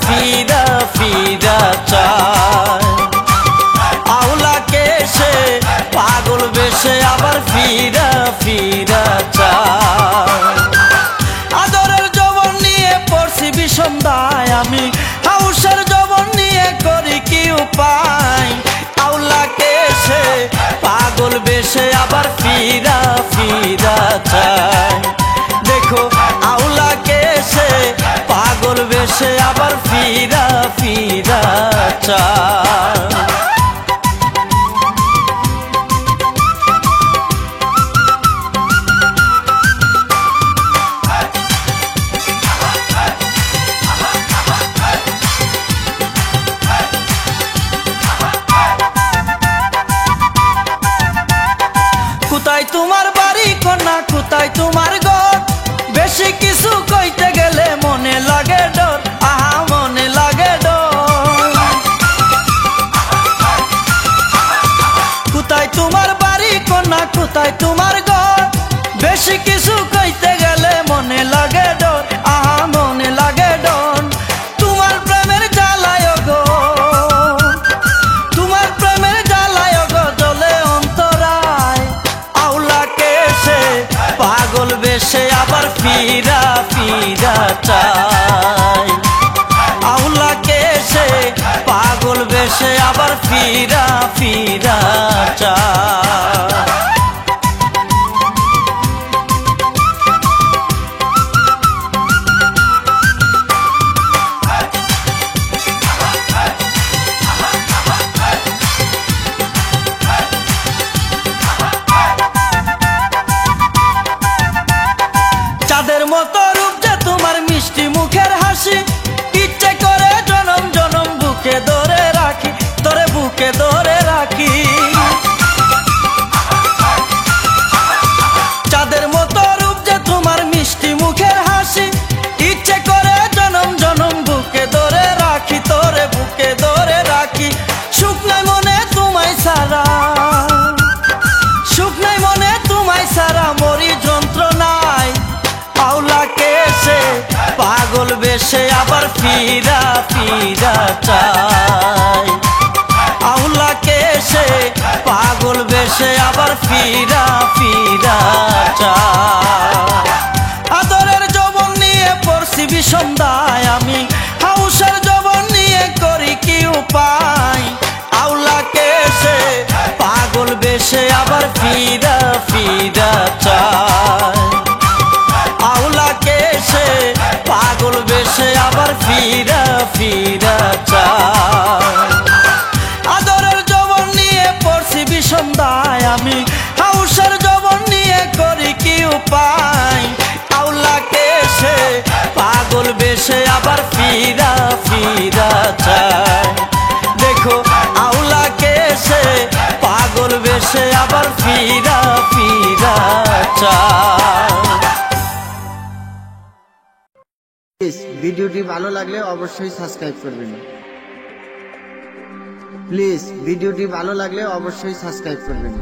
ফিরা ফিরা চায়। আউলাকে সে পাগল বেশে আবার ফিরা ফিরা চায়। আদরের যৌবন নিয়ে পড়ছি বিষম দায় আমি, হাউসের যৌবন নিয়ে করি কি উপায়। আউলাকে সে পাগল বেশে আবার ফিরা ফিরা চায়। দেখো আউলাকে সে পাগল বেশে আবার ফিরা ফিরা চায়। কোথায় তোমার বাড়ি কন্যা, কোথায় তোমার ঘর? বেশি কিছু কইতে গেলে মনে লাগে ডর, আহা মনে লাগে ডর। কোথায় তোমার বাড়ি কন্যা, কোথায় তোমার ঘর? বেশি কিছু কইতে গেলে মনে লাগে ডর, আহা মনে লাগে ডর। তোমার প্রেমের জ্বালায় গো, তোমার প্রেমের জ্বালায় গো জ্বলে অন্তরায়। আউলাকে সে পাগল বেশে আবার ফিরা ফিরা চায়। আউলাকে সে পাগল বেশে আবার ফিরা ফিরা চায়। চাঁদের মতো রূপ যে তোমার, মিষ্টি মুখের হাসি, ইচ্ছে করে জনম জনম বুকে ধরে রাখি, তোরে বুকে ধরে রাখি। চাঁদের মতো রূপ যে তোমার, মিষ্টি মুখের হাসি, ইচ্ছে করে জনম জনম বুকে ধরে রাখি, তোরে বুকে ধরে রাখি। সুখ নাই মনে তোমায় সারা, সুখ নাই মনে তোমায় সারা, মরি যন্ত্রণায়। আউলাকে সে পাগল বেশে আবার ফিরা ফিরা চায়। আউলাকে সে পাগল বেশে আবার ফিরা ফিরা চায়। আদরের যৌবন নিয়ে পড়ছি বিষম দায় আমি, হাউসের যৌবন নিয়ে করি কি উপায়। আউলাকে সে পাগল বেশে আবার ফিরা ফিরা চায়। আউলাকে সে পাগল বেশে আবার ফিরা ফিরা চায়। আদরের যৌবন নিয়ে পড়ছি বিষম দায় আমি, হাউসের যৌবন নিয়ে করি কি উপায়। আউলাকে সে পাগল বেশে আবার ফিরা ফিরা চায়। দেখো আউলাকে সে পাগল বেশে আবার ফিরা ফিরা চায়। ভিডিওটি ভালো লাগলে অবশ্যই সাবস্ক্রাইব করবেন। প্লিজ ভিডিওটি ভালো লাগলে অবশ্যই সাবস্ক্রাইব করবেন।